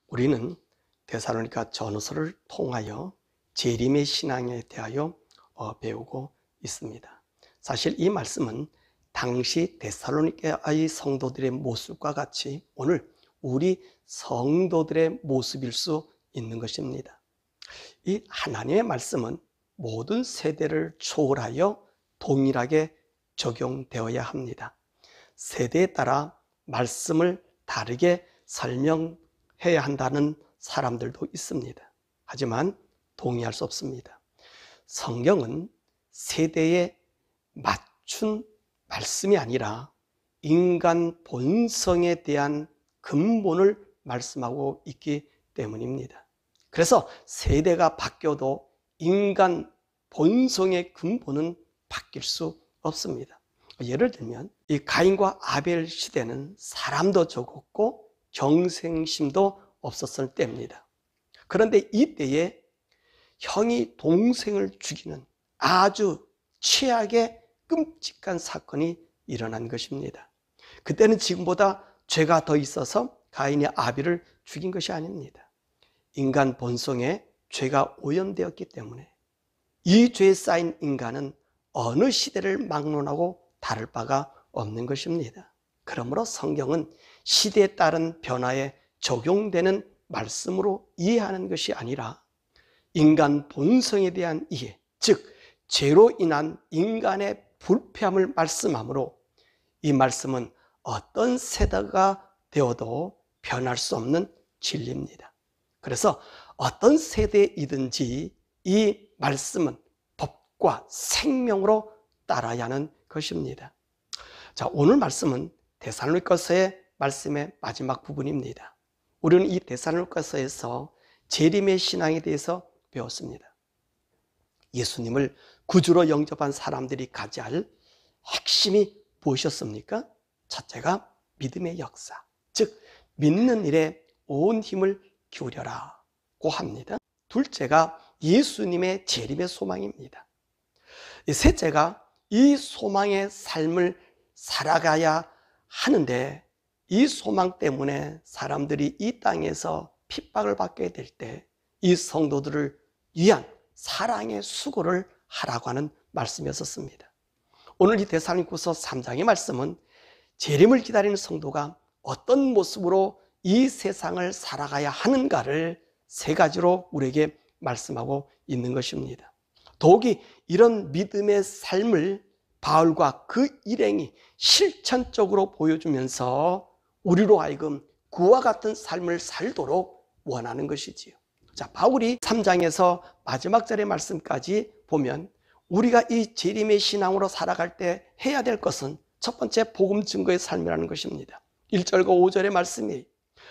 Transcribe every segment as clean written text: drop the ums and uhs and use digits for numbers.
우리는 데살로니가 전후서를 통하여 재림의 신앙에 대하여 배우고 있습니다. 사실 이 말씀은 당시 데살로니가의 성도들의 모습과 같이 오늘 우리 성도들의 모습일 수 있는 것입니다. 이 하나님의 말씀은 모든 세대를 초월하여 동일하게 적용되어야 합니다. 세대에 따라 말씀을 다르게 설명해야 한다는 사람들도 있습니다. 하지만 동의할 수 없습니다. 성경은 세대에 맞춘 말씀이 아니라 인간 본성에 대한 근본을 말씀하고 있기 때문입니다. 그래서 세대가 바뀌어도 인간 본성의 근본은 바뀔 수 없습니다. 예를 들면 이 가인과 아벨 시대는 사람도 적었고 경생심도 없었을 때입니다. 그런데 이때에 형이 동생을 죽이는 아주 최악의 끔찍한 사건이 일어난 것입니다. 그때는 지금보다 죄가 더 있어서 가인이 아벨을 죽인 것이 아닙니다. 인간 본성에 죄가 오염되었기 때문에 이 죄에 쌓인 인간은 어느 시대를 막론하고 다를 바가 없는 것입니다. 그러므로 성경은 시대에 따른 변화에 적용되는 말씀으로 이해하는 것이 아니라 인간 본성에 대한 이해, 즉 죄로 인한 인간의 불쾌함을 말씀하므로 이 말씀은 어떤 세대가 되어도 변할 수 없는 진리입니다. 그래서 어떤 세대이든지 이 말씀은 법과 생명으로 따라야 하는 것입니다. 자, 오늘 말씀은 데살로니가서의 말씀의 마지막 부분입니다. 우리는 이 데살로니가서에서 재림의 신앙에 대해서 배웠습니다. 예수님을 구주로 영접한 사람들이 가져야 할 핵심이 무엇이었습니까? 첫째가 믿음의 역사, 즉 믿는 일에 온 힘을 기울여라고 합니다. 둘째가 예수님의 재림의 소망입니다. 셋째가 이 소망의 삶을 살아가야 하는데 이 소망 때문에 사람들이 이 땅에서 핍박을 받게 될 때 이 성도들을 위한 사랑의 수고를 하라고 하는 말씀이었습니다. 오늘 이 데살로니가서 3장의 말씀은 재림을 기다리는 성도가 어떤 모습으로 이 세상을 살아가야 하는가를 세 가지로 우리에게 말씀하고 있는 것입니다. 더욱이 이런 믿음의 삶을 바울과 그 일행이 실천적으로 보여주면서 우리로 하여금 그와 같은 삶을 살도록 원하는 것이지요. 자, 바울이 3장에서 마지막 절의 말씀까지 보면 우리가 이 재림의 신앙으로 살아갈 때 해야 될 것은 첫 번째 복음 증거의 삶이라는 것입니다. 1절과 5절의 말씀이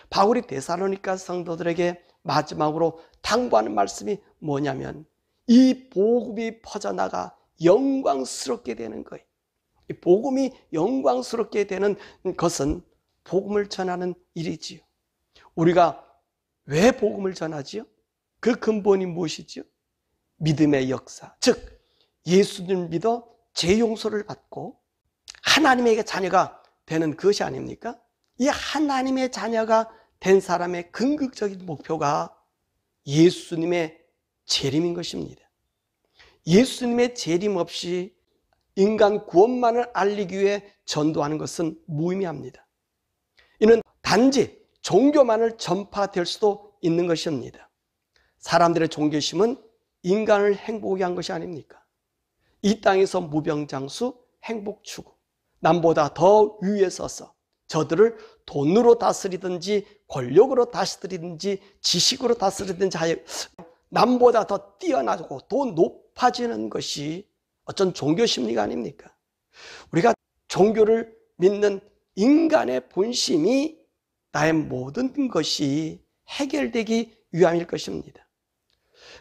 바울이 데살로니가 성도들에게 마지막으로 당부하는 말씀이 뭐냐면 이 복음이 퍼져나가 영광스럽게 되는 거예요. 이 복음이 영광스럽게 되는 것은 복음을 전하는 일이지요. 우리가 왜 복음을 전하지요? 그 근본이 무엇이지요? 믿음의 역사, 즉 예수님을 믿어 죄 용서를 받고 하나님에게 자녀가 되는 그것이 아닙니까? 이 하나님의 자녀가 된 사람의 궁극적인 목표가 예수님의 재림인 것입니다. 예수님의 재림 없이 인간 구원만을 알리기 위해 전도하는 것은 무의미합니다. 이는 단지 종교만을 전파될 수도 있는 것입니다. 사람들의 종교심은 인간을 행복하게 한 것이 아닙니까? 이 땅에서 무병장수, 행복 추구, 남보다 더 위에 서서 저들을 돈으로 다스리든지 권력으로 다스리든지 지식으로 다스리든지 하여 남보다 더 뛰어나고 더 높아지는 것이 어떤 종교 심리가 아닙니까? 우리가 종교를 믿는 인간의 본심이 나의 모든 것이 해결되기 위함일 것입니다.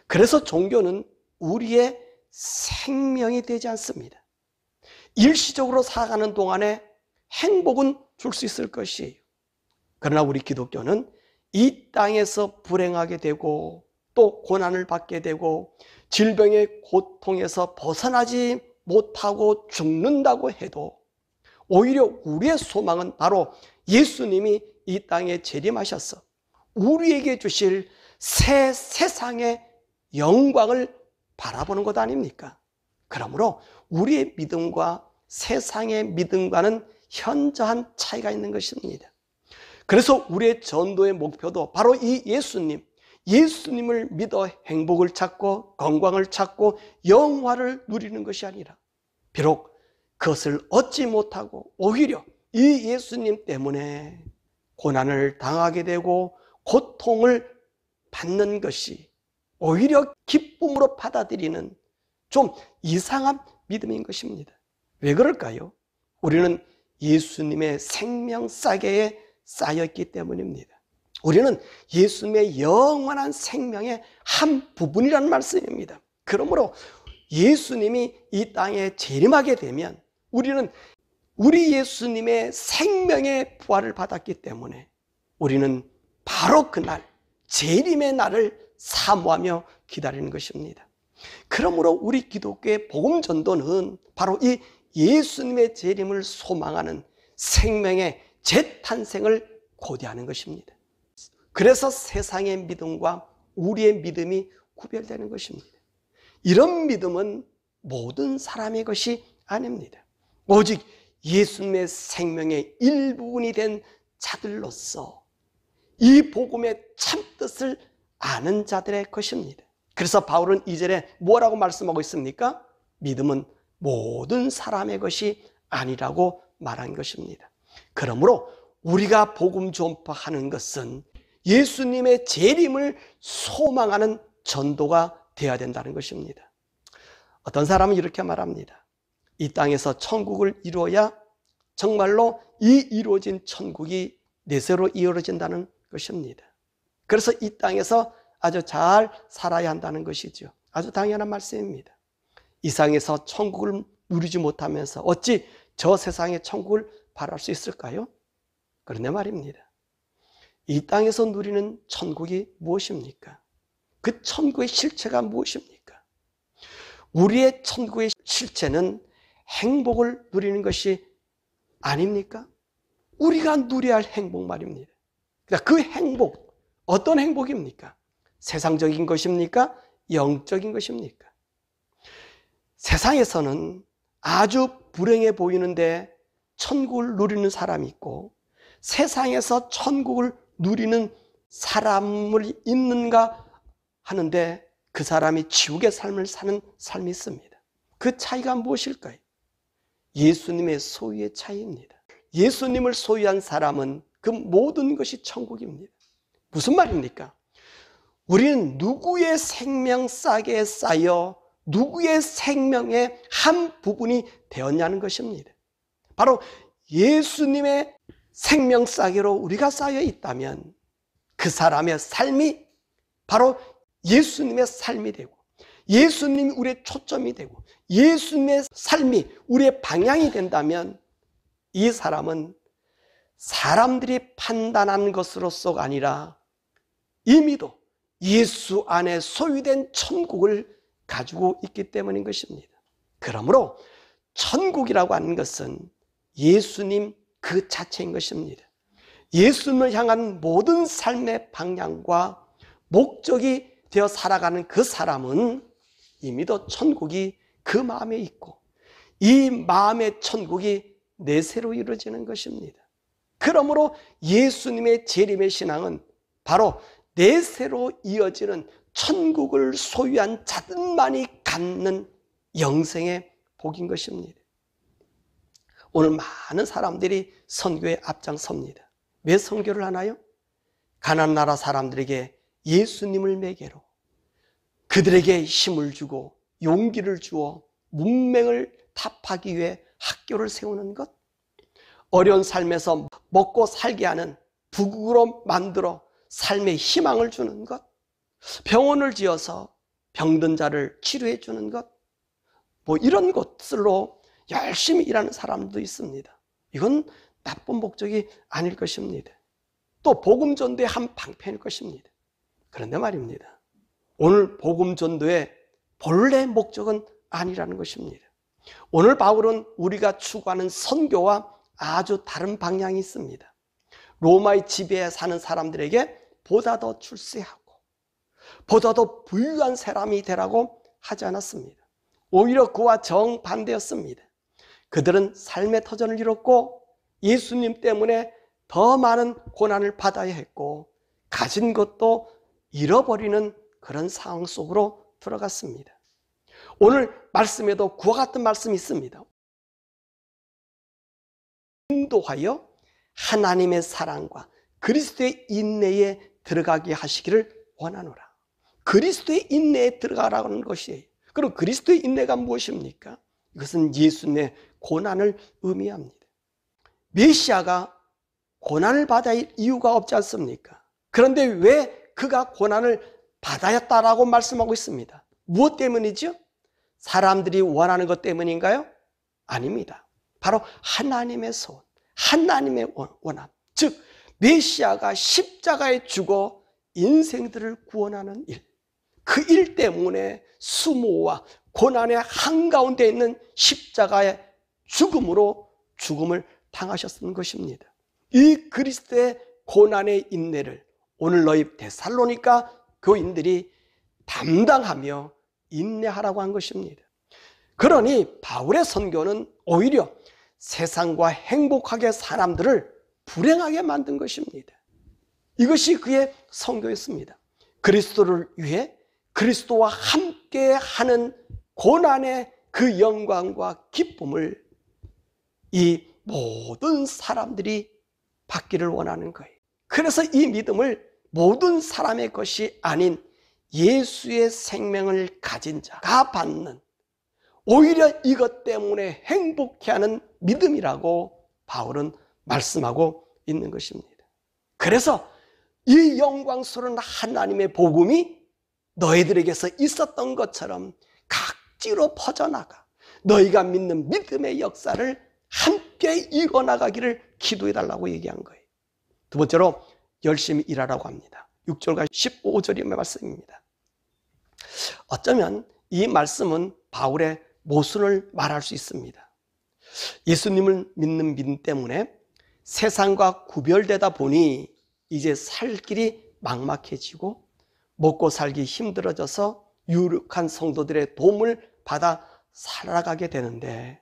그래서 종교는 우리의 생명이 되지 않습니다. 일시적으로 살아가는 동안에 행복은 줄 수 있을 것이에요. 그러나 우리 기독교는 이 땅에서 불행하게 되고 또 고난을 받게 되고 질병의 고통에서 벗어나지 못하고 죽는다고 해도 오히려 우리의 소망은 바로 예수님이 이 땅에 재림하셔서 우리에게 주실 새 세상의 영광을 바라보는 것 아닙니까? 그러므로 우리의 믿음과 세상의 믿음과는 현저한 차이가 있는 것입니다. 그래서 우리의 전도의 목표도 바로 이 예수님을 믿어 행복을 찾고 건강을 찾고 영화를 누리는 것이 아니라, 비록 그것을 얻지 못하고 오히려 이 예수님 때문에 고난을 당하게 되고 고통을 받는 것이 오히려 기쁨으로 받아들이는 좀 이상한 믿음인 것입니다. 왜 그럴까요? 우리는 예수님의 생명싸개에 쌓였기 때문입니다. 우리는 예수님의 영원한 생명의 한 부분이라는 말씀입니다. 그러므로 예수님이 이 땅에 재림하게 되면 우리는 우리 예수님의 생명의 부활을 받았기 때문에 우리는 바로 그날 재림의 날을 사모하며 기다리는 것입니다. 그러므로 우리 기독교의 복음 전도는 바로 이 예수님의 재림을 소망하는 생명의 재탄생을 고대하는 것입니다. 그래서 세상의 믿음과 우리의 믿음이 구별되는 것입니다. 이런 믿음은 모든 사람의 것이 아닙니다. 오직 예수님의 생명의 일부분이 된 자들로서 이 복음의 참뜻을 아는 자들의 것입니다. 그래서 바울은 2절에 뭐라고 말씀하고 있습니까? 믿음은 모든 사람의 것이 아니라고 말한 것입니다. 그러므로 우리가 복음 전파하는 것은 예수님의 재림을 소망하는 전도가 되어야 된다는 것입니다. 어떤 사람은 이렇게 말합니다. 이 땅에서 천국을 이루어야 정말로 이 이루어진 천국이 내세로 이루어진다는 것입니다. 그래서 이 땅에서 아주 잘 살아야 한다는 것이죠. 아주 당연한 말씀입니다. 이 세상에서 천국을 누리지 못하면서 어찌 저 세상의 천국을 바랄 수 있을까요? 그런데 말입니다. 이 땅에서 누리는 천국이 무엇입니까? 그 천국의 실체가 무엇입니까? 우리의 천국의 실체는 행복을 누리는 것이 아닙니까? 우리가 누려야 할 행복 말입니다. 그러니까 그 행복, 어떤 행복입니까? 세상적인 것입니까? 영적인 것입니까? 세상에서는 아주 불행해 보이는데 천국을 누리는 사람이 있고, 세상에서 천국을 누리는 사람을 있는가 하는데 그 사람이 지옥의 삶을 사는 삶이 있습니다. 그 차이가 무엇일까요? 예수님의 소유의 차이입니다. 예수님을 소유한 사람은 그 모든 것이 천국입니다. 무슨 말입니까? 우리는 누구의 생명싸개에 쌓여 누구의 생명의 한 부분이 되었냐는 것입니다. 바로 예수님의 생명싸개로 우리가 쌓여 있다면 그 사람의 삶이 바로 예수님의 삶이 되고, 예수님이 우리의 초점이 되고, 예수님의 삶이 우리의 방향이 된다면 이 사람은 사람들이 판단하는 것으로서가 아니라 이미도 예수 안에 소유된 천국을 가지고 있기 때문인 것입니다. 그러므로 천국이라고 하는 것은 예수님 그 자체인 것입니다. 예수님을 향한 모든 삶의 방향과 목적이 되어 살아가는 그 사람은 이미도 천국이 그 마음에 있고, 이 마음의 천국이 내세로 이루어지는 것입니다. 그러므로 예수님의 재림의 신앙은 바로 내세로 이어지는 천국을 소유한 자들만이 갖는 영생의 복인 것입니다. 오늘 많은 사람들이 선교에 앞장섭니다. 왜 선교를 하나요? 가나안 나라 사람들에게 예수님을 매개로 그들에게 힘을 주고 용기를 주어 문맹을 답하기 위해 학교를 세우는 것, 어려운 삶에서 먹고 살게 하는 부국으로 만들어 삶의 희망을 주는 것, 병원을 지어서 병든 자를 치료해 주는 것, 이런 것들로 열심히 일하는 사람도 있습니다. 이건 나쁜 목적이 아닐 것입니다. 또 복음 전도의 한 방편일 것입니다. 그런데 말입니다, 오늘 복음 전도의 본래 목적은 아니라는 것입니다. 오늘 바울은 우리가 추구하는 선교와 아주 다른 방향이 있습니다. 로마의 지배에 사는 사람들에게 보다 더 출세하고 보다 더 부유한 사람이 되라고 하지 않았습니다. 오히려 그와 정반대였습니다. 그들은 삶의 터전을 잃었고 예수님 때문에 더 많은 고난을 받아야 했고 가진 것도 잃어버리는 그런 상황 속으로 들어갔습니다. 오늘 말씀에도 그와 같은 말씀이 있습니다. 인도하여 하나님의 사랑과 그리스도의 인내에 들어가게 하시기를 원하노라. 그리스도의 인내에 들어가라는 것이에요. 그럼 그리스도의 인내가 무엇입니까? 이것은 예수님의 고난을 의미합니다. 메시아가 고난을 받아야 할 이유가 없지 않습니까? 그런데 왜 그가 고난을 받아야겠다라고 말씀하고 있습니다. 무엇 때문이죠? 사람들이 원하는 것 때문인가요? 아닙니다. 바로 하나님의 소원, 하나님의 원함. 즉 메시아가 십자가에 죽어 인생들을 구원하는 일, 그 일 때문에 수모와 고난의 한가운데 있는 십자가의 죽음으로 죽음을 당하셨던 것입니다. 이 그리스도의 고난의 인내를 오늘 너희 데살로니가 교인들이 담당하며 인내하라고 한 것입니다. 그러니 바울의 선교는 오히려 세상과 행복하게 사람들을 불행하게 만든 것입니다. 이것이 그의 선교였습니다. 그리스도를 위해 그리스도와 함께 하는 고난의 그 영광과 기쁨을 이 모든 사람들이 받기를 원하는 거예요. 그래서 이 믿음을 모든 사람의 것이 아닌 예수의 생명을 가진 자가 받는, 오히려 이것 때문에 행복해하는 믿음이라고 바울은 말씀하고 있는 것입니다. 그래서 이 영광스러운 하나님의 복음이 너희들에게서 있었던 것처럼 각지로 퍼져나가 너희가 믿는 믿음의 역사를 함께 이뤄나가기를 기도해달라고 얘기한 거예요. 두 번째로 열심히 일하라고 합니다. 6절과 15절의 말씀입니다. 어쩌면 이 말씀은 바울의 모순을 말할 수 있습니다. 예수님을 믿는 믿음 때문에 세상과 구별되다 보니 이제 살 길이 막막해지고 먹고 살기 힘들어져서 유력한 성도들의 도움을 받아 살아가게 되는데,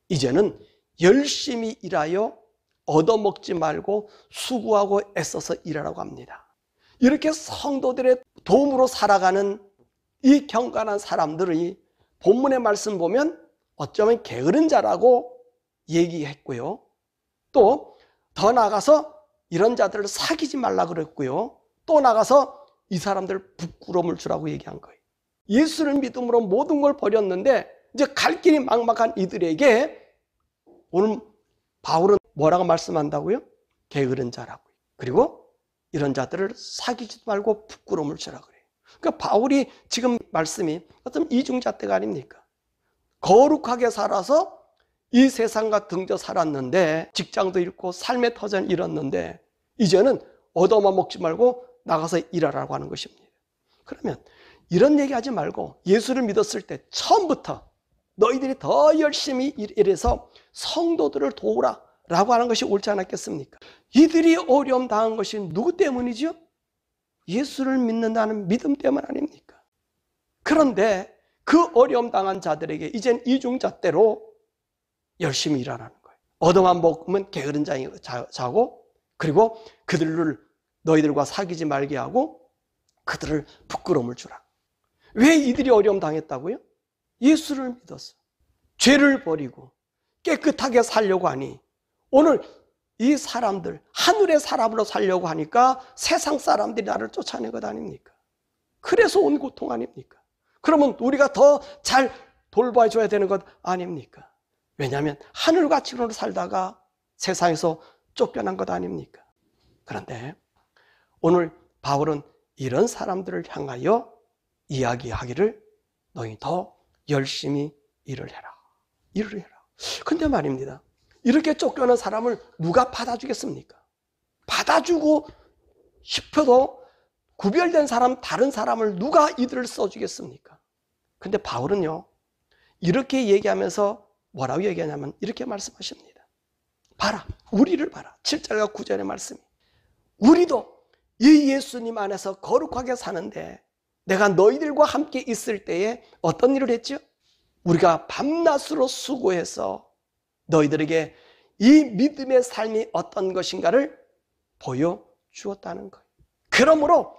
이제는 열심히 일하여 얻어먹지 말고 수고하고 애써서 일하라고 합니다. 이렇게 성도들의 도움으로 살아가는 이 경건한 사람들이 본문의 말씀 보면 어쩌면 게으른 자라고 얘기했고요. 또 더 나아가서 이런 자들을 사귀지 말라 그랬고요. 또 나가서 이 사람들 부끄러움을 주라고 얘기한 거예요. 예수를 믿음으로 모든 걸 버렸는데 이제 갈 길이 막막한 이들에게 오늘 바울은 뭐라고 말씀한다고요? 게으른 자라고. 그리고 이런 자들을 사귀지 말고 부끄러움을 주라 그래요. 그러니까 바울이 지금 말씀이 어떤 이중잣대가 아닙니까? 거룩하게 살아서 이 세상과 등져 살았는데, 직장도 잃고 삶의 터전을 잃었는데 이제는 얻어만 먹지 말고 나가서 일하라고 하는 것입니다. 그러면 이런 얘기하지 말고 예수를 믿었을 때 처음부터 너희들이 더 열심히 일해서 성도들을 도우라 라고 하는 것이 옳지 않았겠습니까? 이들이 어려움 당한 것이 누구 때문이죠? 예수를 믿는다는 믿음 때문 아닙니까? 그런데 그 어려움 당한 자들에게 이젠 이중잣대로 열심히 일하라는 거예요. 얻어만 먹으면 게으른 자고, 그리고 그들을 너희들과 사귀지 말게 하고 그들을 부끄러움을 주라. 왜 이들이 어려움 당했다고요? 예수를 믿었어. 죄를 버리고 깨끗하게 살려고 하니 오늘 이 사람들, 하늘의 사람으로 살려고 하니까 세상 사람들이 나를 쫓아낸 것 아닙니까? 그래서 온 고통 아닙니까? 그러면 우리가 더 잘 돌봐줘야 되는 것 아닙니까? 왜냐하면 하늘 가치로 살다가 세상에서 쫓겨난 것 아닙니까? 그런데 오늘 바울은 이런 사람들을 향하여 이야기하기를 너희 더 열심히 일을 해라. 일을 해라. 근데 말입니다. 이렇게 쫓겨난 사람을 누가 받아주겠습니까? 받아주고 싶어도 구별된 사람, 다른 사람을 누가 이들을 써주겠습니까? 근데 바울은요, 이렇게 얘기하면서 뭐라고 얘기하냐면 이렇게 말씀하십니다. 봐라, 우리를 봐라. 7절과 9절의 말씀이. 우리도 이 예수님 안에서 거룩하게 사는데 내가 너희들과 함께 있을 때에 어떤 일을 했죠? 우리가 밤낮으로 수고해서 너희들에게 이 믿음의 삶이 어떤 것인가를 보여주었다는 거예요. 그러므로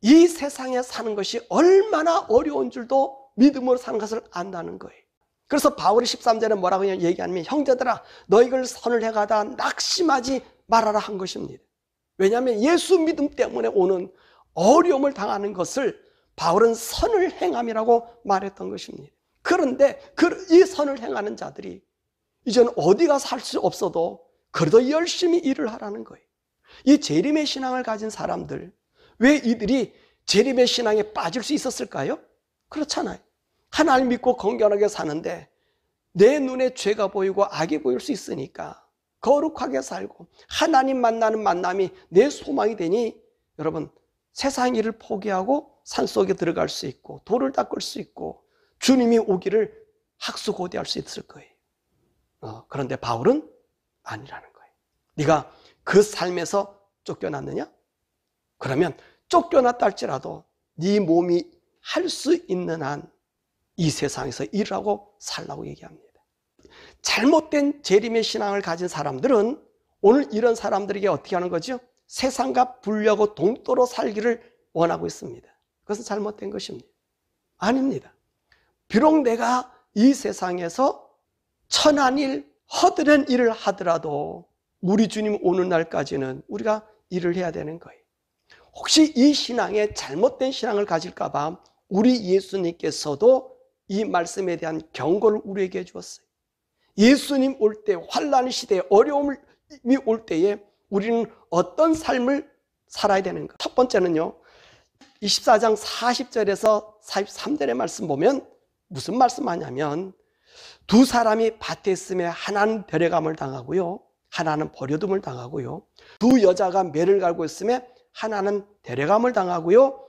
이 세상에 사는 것이 얼마나 어려운 줄도 믿음으로 사는 것을 안다는 거예요. 그래서 바울이 13절에 뭐라고 얘기하냐면 형제들아 너희들 선을 행하다 낙심하지 말아라 한 것입니다. 왜냐하면 예수 믿음 때문에 오는 어려움을 당하는 것을 바울은 선을 행함이라고 말했던 것입니다. 그런데 이 선을 행하는 자들이 이제는 어디가 살 수 없어도 그래도 열심히 일을 하라는 거예요. 이 재림의 신앙을 가진 사람들, 왜 이들이 재림의 신앙에 빠질 수 있었을까요? 그렇잖아요. 하나님 믿고 건강하게 사는데 내 눈에 죄가 보이고 악이 보일 수 있으니까 거룩하게 살고 하나님 만나는 만남이 내 소망이 되니 여러분 세상 일을 포기하고 산속에 들어갈 수 있고 돌을 닦을 수 있고 주님이 오기를 학수고대할 수 있을 거예요. 그런데 바울은 아니라는 거예요. 네가 그 삶에서 쫓겨났느냐? 그러면 쫓겨났다 할지라도 네 몸이 할 수 있는 한 이 세상에서 일하고 살라고 얘기합니다. 잘못된 재림의 신앙을 가진 사람들은 오늘 이런 사람들에게 어떻게 하는 거죠? 세상과 분리하고 동떨어 살기를 원하고 있습니다. 그것은 잘못된 것입니다. 아닙니다. 비록 내가 이 세상에서 천한 일, 허드렛 일을 하더라도 우리 주님 오는 날까지는 우리가 일을 해야 되는 거예요. 혹시 이 신앙에 잘못된 신앙을 가질까 봐 우리 예수님께서도 이 말씀에 대한 경고를 우리에게 주었어요. 예수님 올 때, 환난 시대에 어려움이 올 때에 우리는 어떤 삶을 살아야 되는가? 첫 번째는요, 24장 40절에서 43절의 말씀 보면 무슨 말씀하냐면 두 사람이 밭에 있음에 하나는 데려감을 당하고요, 하나는 버려둠을 당하고요, 두 여자가 매를 갈고 있음에 하나는 데려감을 당하고요,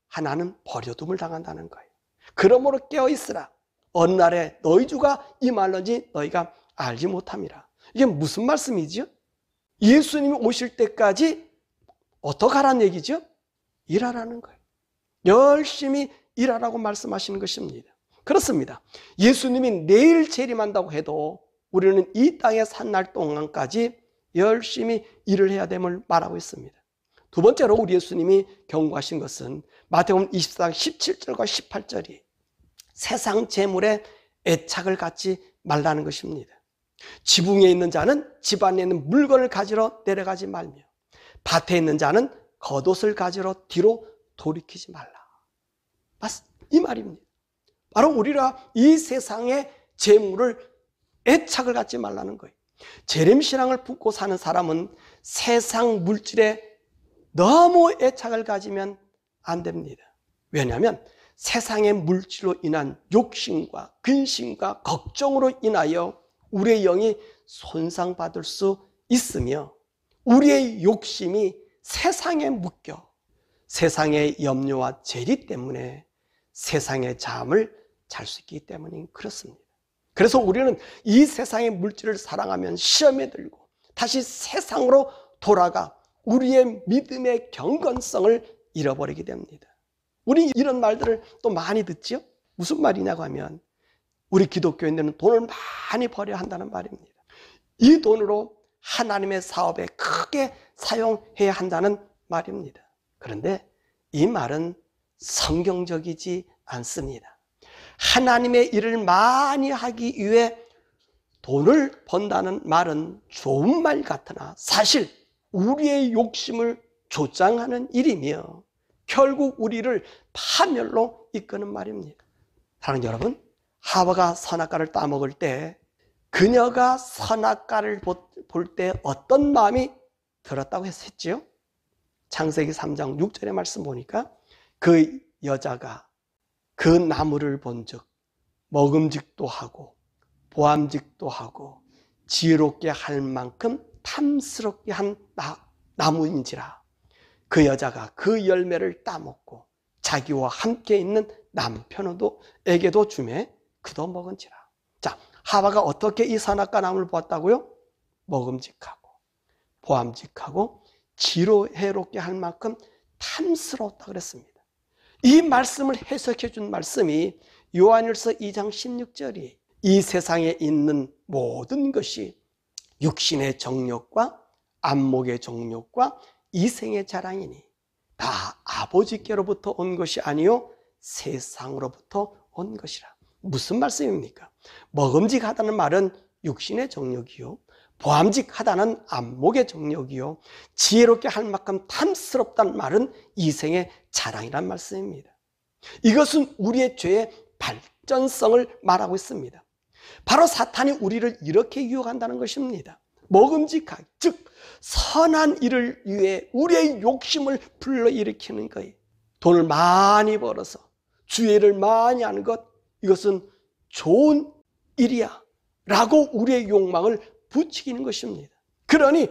하나는 버려둠을 당한다는 거예요. 그러므로 깨어있으라. 어느 날에 너희 주가 임할런지 너희가 알지 못함이라. 이게 무슨 말씀이죠? 예수님이 오실 때까지 어떻게 하라는 얘기죠? 일하라는 거예요. 열심히 일하라고 말씀하시는 것입니다. 그렇습니다. 예수님이 내일 재림한다고 해도 우리는 이 땅에 산 날 동안까지 열심히 일을 해야 됨을 말하고 있습니다. 두 번째로 우리 예수님이 경고하신 것은 마태복음 24장 17절과 18절이 세상 재물에 애착을 갖지 말라는 것입니다. 지붕에 있는 자는 집 안에 있는 물건을 가지러 내려가지 말며 밭에 있는 자는 겉옷을 가지러 뒤로 돌이키지 말라. 이 말입니다. 바로 우리가 이 세상의 재물을 애착을 갖지 말라는 거예요. 재림신앙을 품고 사는 사람은 세상 물질에 너무 애착을 가지면 안 됩니다. 왜냐하면 세상의 물질로 인한 욕심과 근심과 걱정으로 인하여 우리의 영이 손상받을 수 있으며 우리의 욕심이 세상에 묶여 세상의 염려와 재리 때문에 세상의 잠을 잘 수 있기 때문에 그렇습니다. 그래서 우리는 이 세상의 물질을 사랑하면 시험에 들고 다시 세상으로 돌아가 우리의 믿음의 경건성을 잃어버리게 됩니다. 우리 이런 말들을 또 많이 듣죠? 무슨 말이냐고 하면 우리 기독교인들은 돈을 많이 벌여야 한다는 말입니다. 이 돈으로 하나님의 사업에 크게 사용해야 한다는 말입니다. 그런데 이 말은 성경적이지 않습니다. 하나님의 일을 많이 하기 위해 돈을 번다는 말은 좋은 말 같으나 사실 우리의 욕심을 조장하는 일이며 결국 우리를 파멸로 이끄는 말입니다. 사랑하는 여러분, 하와가 선악과를 따먹을 때 그녀가 선악과를 볼 때 어떤 마음이 들었다고 했었지요? 창세기 3장 6절의 말씀 보니까 그 여자가 그 나무를 본즉 먹음직도 하고 보암직도 하고 지혜롭게 할 만큼 탐스럽게 한 나무인지라 그 여자가 그 열매를 따먹고 자기와 함께 있는 남편에게도 주매 그도 먹은지라. 자, 하와가 어떻게 이 선악과 나무를 보았다고요? 먹음직하고 보암직하고 지혜롭게 할 만큼 탐스러웠다 그랬습니다. 이 말씀을 해석해 준 말씀이 요한일서 2장 16절이 이 세상에 있는 모든 것이 육신의 정욕과 안목의 정욕과 이생의 자랑이니 다 아버지께로부터 온 것이 아니요 세상으로부터 온 것이라. 무슨 말씀입니까? 먹음직하다는 말은 육신의 정욕이요, 보암직하다는 안목의 정욕이요, 지혜롭게 할 만큼 탐스럽다는 말은 이생의 자랑이란 말씀입니다. 이것은 우리의 죄의 발전성을 말하고 있습니다. 바로 사탄이 우리를 이렇게 유혹한다는 것입니다. 먹음직하게, 즉 선한 일을 위해 우리의 욕심을 불러일으키는 거예요. 돈을 많이 벌어서 주의를 많이 하는 것, 이것은 좋은 일이야 라고 우리의 욕망을 부추기는 것입니다. 그러니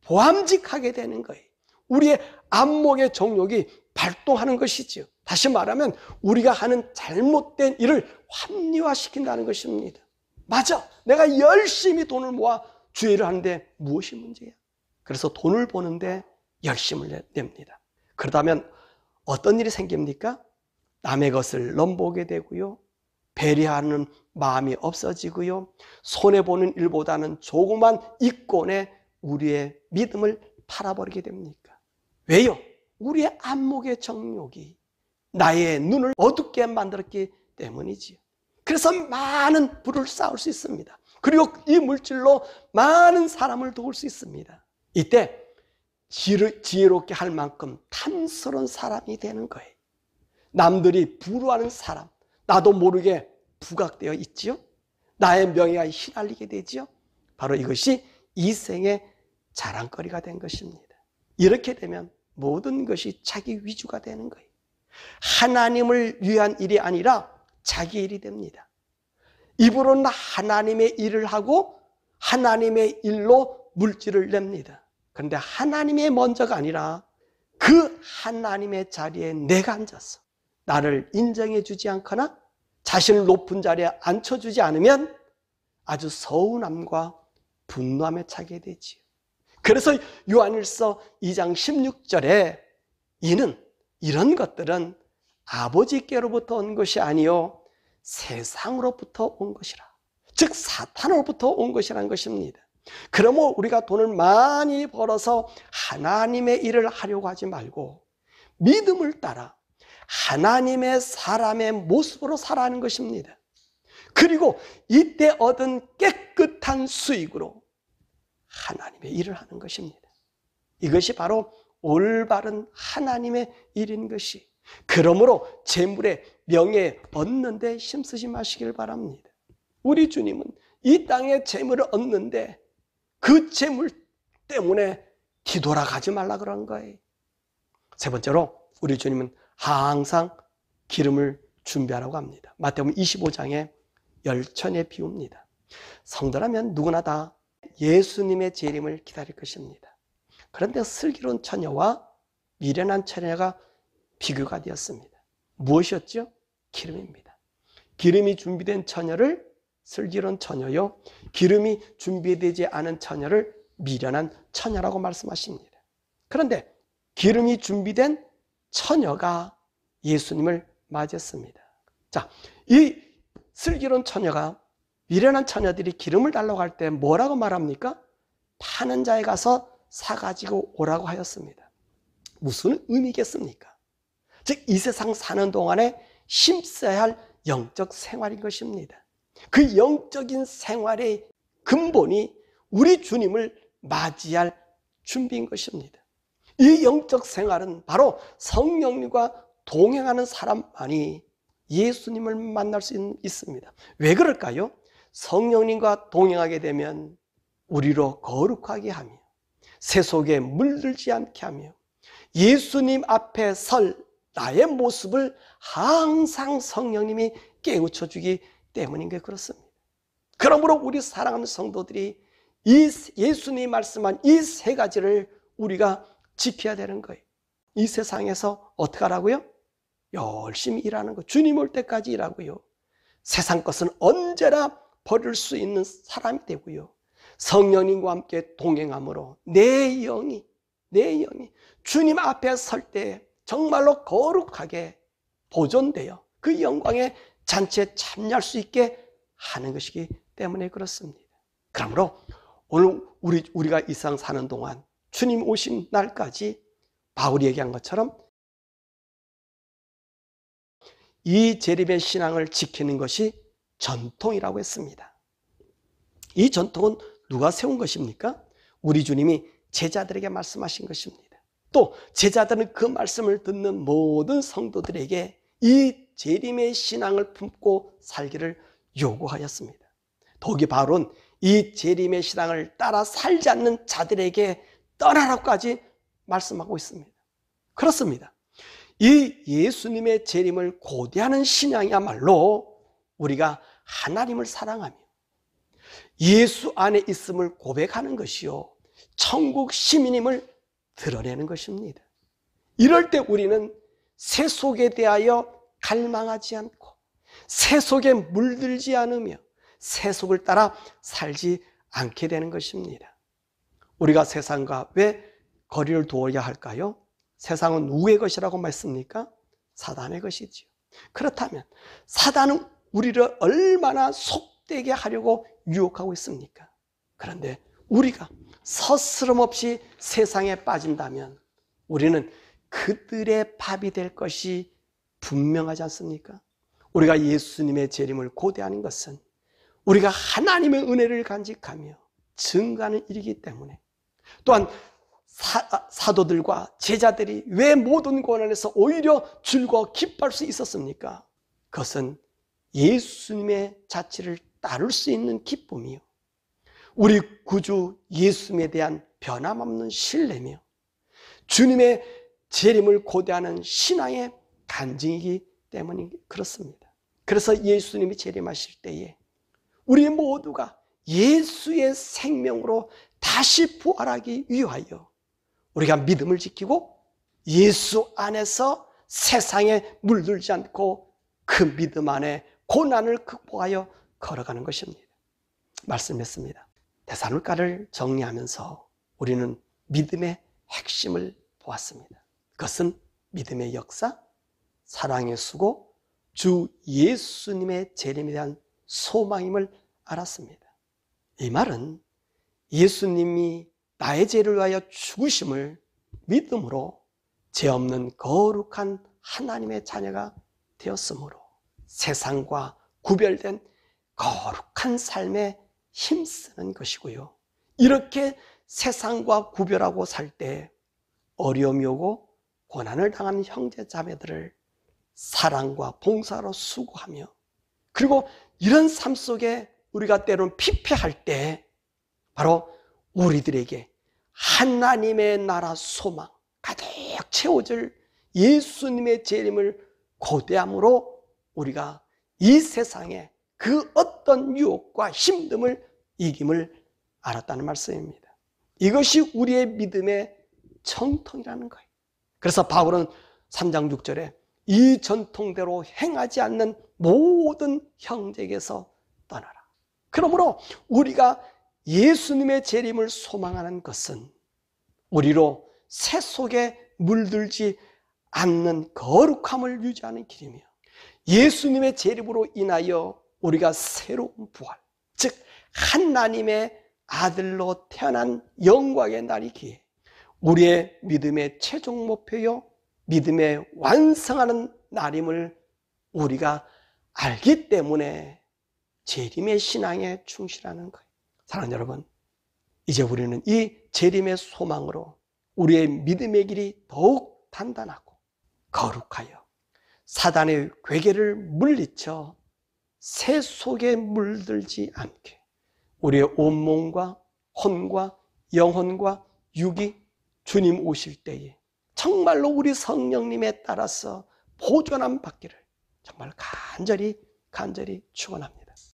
보암직하게 되는 거예요. 우리의 안목의 정욕이 발동하는 것이죠. 다시 말하면 우리가 하는 잘못된 일을 합리화시킨다는 것입니다. 맞아, 내가 열심히 돈을 모아 주의를 하는데 무엇이 문제야? 그래서 돈을 버는데 열심을 냅니다. 그러다면 어떤 일이 생깁니까? 남의 것을 넘보게 되고요, 배려하는 마음이 없어지고요, 손해보는 일보다는 조그만 이권에 우리의 믿음을 팔아버리게 됩니까? 왜요? 우리의 안목의 정욕이 나의 눈을 어둡게 만들었기 때문이지요. 그래서 많은 부를 쌓을 수 있습니다. 그리고 이 물질로 많은 사람을 도울 수 있습니다. 이때 지혜롭게 할 만큼 탐스러운 사람이 되는 거예요. 남들이 부러워하는 사람, 나도 모르게 부각되어 있지요. 나의 명예가 휘날리게 되지요. 바로 이것이 이생의 자랑거리가 된 것입니다. 이렇게 되면 모든 것이 자기 위주가 되는 거예요. 하나님을 위한 일이 아니라 자기 일이 됩니다. 입으로는 하나님의 일을 하고 하나님의 일로 물질을 냅니다. 그런데 하나님의 먼저가 아니라 그 하나님의 자리에 내가 앉아서 나를 인정해 주지 않거나 자신을 높은 자리에 앉혀주지 않으면 아주 서운함과 분노함에 차게 되지요. 그래서 요한일서 2장 16절에 이런 것들은 아버지께로부터 온 것이 아니요 세상으로부터 온 것이라. 즉 사탄으로부터 온 것이라는 것입니다. 그러므로 우리가 돈을 많이 벌어서 하나님의 일을 하려고 하지 말고 믿음을 따라 하나님의 사람의 모습으로 살아가는 것입니다. 그리고 이때 얻은 깨끗한 수익으로 하나님의 일을 하는 것입니다. 이것이 바로 올바른 하나님의 일인 것이. 그러므로 재물에 명예 얻는 데 힘쓰지 마시길 바랍니다. 우리 주님은 이 땅에 재물을 얻는데 그 재물 때문에 뒤돌아가지 말라 그런 거예요. 세 번째로 우리 주님은 항상 기름을 준비하라고 합니다. 마태복음 25장에 열천의 비유입니다. 성도라면 누구나 다 예수님의 재림을 기다릴 것입니다. 그런데 슬기로운 처녀와 미련한 처녀가 비교가 되었습니다. 무엇이었죠? 기름입니다. 기름이 준비된 처녀를 슬기로운 처녀요, 기름이 준비되지 않은 처녀를 미련한 처녀라고 말씀하십니다. 그런데 기름이 준비된 처녀가 예수님을 맞았습니다. 자, 이 슬기로운 처녀가 미련한 처녀들이 기름을 달라고 할 때 뭐라고 말합니까? 파는 자에 가서 사가지고 오라고 하였습니다. 무슨 의미겠습니까? 즉 이 세상 사는 동안에 힘써야 할 영적 생활인 것입니다. 그 영적인 생활의 근본이 우리 주님을 맞이할 준비인 것입니다. 이 영적 생활은 바로 성령님과 동행하는 사람만이 예수님을 만날 수 있습니다. 왜 그럴까요? 성령님과 동행하게 되면 우리로 거룩하게 하며 세속에 물들지 않게 하며 예수님 앞에 설 나의 모습을 항상 성령님이 깨우쳐 주기 때문인 게 그렇습니다. 그러므로 우리 사랑하는 성도들이 이 예수님이 말씀한 이 세 가지를 우리가 지켜야 되는 거예요. 이 세상에서 어떻게 하라고요? 열심히 일하는 거, 주님 올 때까지 일하고요. 세상 것은 언제나 버릴 수 있는 사람이 되고요. 성령님과 함께 동행함으로 내 영이 내 영이 주님 앞에 설 때 정말로 거룩하게 보존되어 그 영광의 잔치에 참여할 수 있게 하는 것이기 때문에 그렇습니다. 그러므로 오늘 우리가 이 세상 사는 동안 주님 오신 날까지 바울이 얘기한 것처럼 이 재림의 신앙을 지키는 것이 전통이라고 했습니다. 이 전통은 누가 세운 것입니까? 우리 주님이 제자들에게 말씀하신 것입니다. 또 제자들은 그 말씀을 듣는 모든 성도들에게 이 재림의 신앙을 품고 살기를 요구하였습니다. 더욱이 바울은 이 재림의 신앙을 따라 살지 않는 자들에게 떠나라고까지 말씀하고 있습니다. 그렇습니다. 이 예수님의 재림을 고대하는 신앙이야말로 우리가 하나님을 사랑하며 예수 안에 있음을 고백하는 것이요 천국 시민임을 드러내는 것입니다. 이럴 때 우리는 세속에 대하여 갈망하지 않고 세속에 물들지 않으며 세속을 따라 살지 않게 되는 것입니다. 우리가 세상과 왜 거리를 두어야 할까요? 세상은 누구의 것이라고 말씀입니까? 사단의 것이지요. 그렇다면 사단은 우리를 얼마나 속되게 하려고 유혹하고 있습니까? 그런데 우리가 서스럼없이 세상에 빠진다면 우리는 그들의 밥이 될 것이 분명하지 않습니까? 우리가 예수님의 재림을 고대하는 것은 우리가 하나님의 은혜를 간직하며 증거하는 일이기 때문에, 또한 사도들과 제자들이 왜 모든 고난에서 오히려 즐거워 기뻐할 수 있었습니까? 그것은 예수님의 자취를 따를 수 있는 기쁨이요 우리 구주 예수님에 대한 변함없는 신뢰며 주님의 재림을 고대하는 신앙의 간증이기 때문에 그렇습니다. 그래서 예수님이 재림하실 때에 우리 모두가 예수의 생명으로 다시 부활하기 위하여 우리가 믿음을 지키고 예수 안에서 세상에 물들지 않고 그 믿음 안에 고난을 극복하여 걸어가는 것입니다. 말씀했습니다. 데살로니가를 정리하면서 우리는 믿음의 핵심을 보았습니다. 그것은 믿음의 역사, 사랑의 수고, 주 예수님의 재림에 대한 소망임을 알았습니다. 이 말은 예수님이 나의 죄를 위하여 죽으심을 믿음으로 죄 없는 거룩한 하나님의 자녀가 되었으므로 세상과 구별된 거룩한 삶에 힘쓰는 것이고요. 이렇게 세상과 구별하고 살 때 어려움이 오고 고난을 당하는 형제 자매들을 사랑과 봉사로 수고하며, 그리고 이런 삶 속에 우리가 때로는 피폐할 때 바로 우리들에게 하나님의 나라 소망 가득 채워질 예수님의 재림을 고대함으로 우리가 이 세상에 그 어떤 유혹과 힘듦을 이김을 알았다는 말씀입니다. 이것이 우리의 믿음의 정통이라는 거예요. 그래서 바울은 3장 6절에 이 전통대로 행하지 않는 모든 형제에게서 떠나라. 그러므로 우리가 예수님의 재림을 소망하는 것은 우리로 세속에 물들지 않는 거룩함을 유지하는 길이며, 예수님의 재림으로 인하여 우리가 새로운 부활, 즉 하나님의 아들로 태어난 영광의 날이기에 우리의 믿음의 최종 목표요 믿음의 완성하는 날임을 우리가 알기 때문에 재림의 신앙에 충실하는 거예요. 사랑하는 여러분, 이제 우리는 이 재림의 소망으로 우리의 믿음의 길이 더욱 단단하고 거룩하여 사단의 괴계를 물리쳐 새 속에 물들지 않게 우리의 온몸과 혼과 영혼과 육이 주님 오실 때에 정말로 우리 성령님에 따라서 보존함 받기를 정말 간절히 축원합니다.